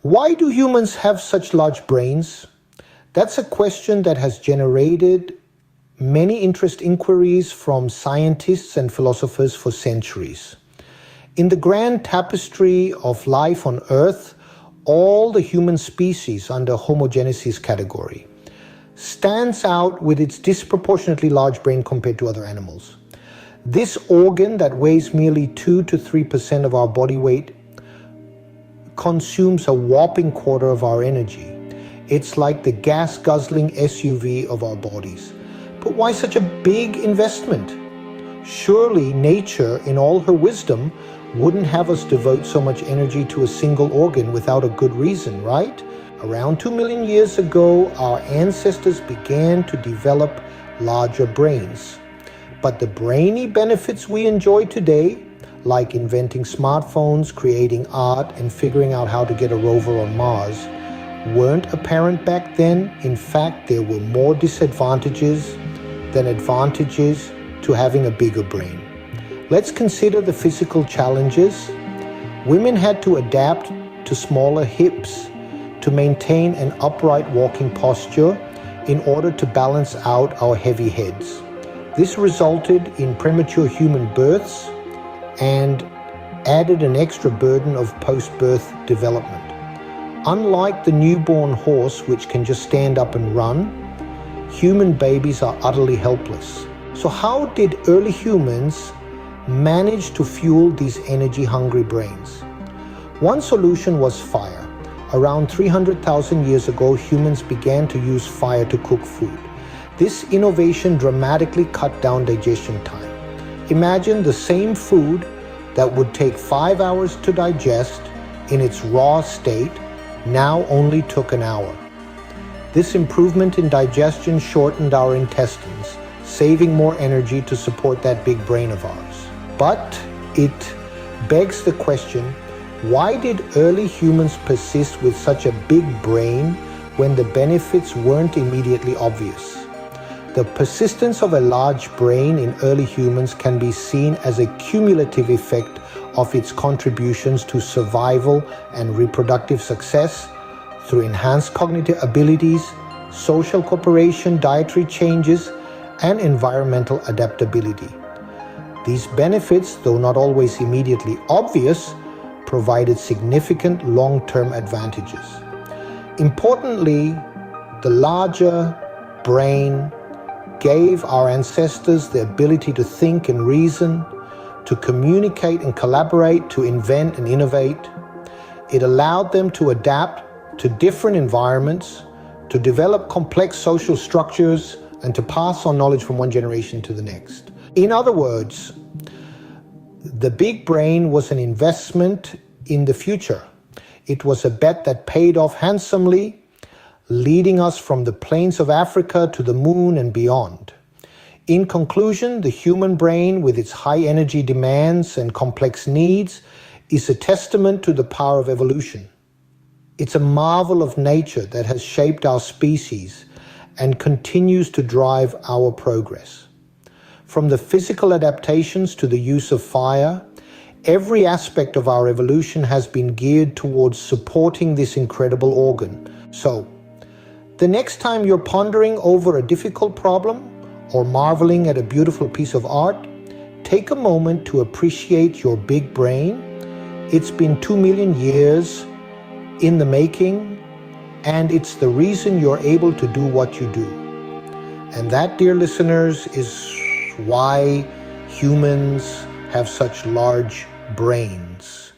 Why do humans have such large brains? That's a question that has generated many interest inquiries from scientists and philosophers for centuries. In the grand tapestry of life on Earth, all the human species under homogenesis category stands out with its disproportionately large brain compared to other animals. This organ that weighs merely 2 to 3% of our body weight consumes a whopping quarter of our energy. It's like the gas-guzzling SUV of our bodies. But why such a big investment? Surely nature, in all her wisdom, wouldn't have us devote so much energy to a single organ without a good reason, right? Around 2 million years ago, our ancestors began to develop larger brains. But the brainy benefits we enjoy today, like inventing smartphones, creating art, and figuring out how to get a rover on Mars, weren't apparent back then. In fact, there were more disadvantages than advantages to having a bigger brain. Let's consider the physical challenges. Women had to adapt to smaller hips to maintain an upright walking posture in order to balance out our heavy heads. This resulted in premature human births and added an extra burden of post-birth development. Unlike the newborn horse, which can just stand up and run, human babies are utterly helpless. So how did early humans manage to fuel these energy-hungry brains? One solution was fire. Around 300,000 years ago, humans began to use fire to cook food. This innovation dramatically cut down digestion time. Imagine the same food that would take 5 hours to digest in its raw state now only took an hour. This improvement in digestion shortened our intestines, saving more energy to support that big brain of ours. But it begs the question, why did early humans persist with such a big brain when the benefits weren't immediately obvious? The persistence of a large brain in early humans can be seen as a cumulative effect of its contributions to survival and reproductive success through enhanced cognitive abilities, social cooperation, dietary changes, and environmental adaptability. These benefits, though not always immediately obvious, provided significant long-term advantages. Importantly, the larger brain gave our ancestors the ability to think and reason, to communicate and collaborate, to invent and innovate. It allowed them to adapt to different environments, to develop complex social structures, and to pass on knowledge from one generation to the next. In other words, the big brain was an investment in the future. It was a bet that paid off handsomely, leading us from the plains of Africa to the moon and beyond. In conclusion, the human brain, with its high energy demands and complex needs, is a testament to the power of evolution. It's a marvel of nature that has shaped our species and continues to drive our progress. From the physical adaptations to the use of fire, every aspect of our evolution has been geared towards supporting this incredible organ. So, the next time you're pondering over a difficult problem or marveling at a beautiful piece of art, take a moment to appreciate your big brain. It's been 2 million years in the making, and it's the reason you're able to do what you do. And that, dear listeners, is why humans have such large brains.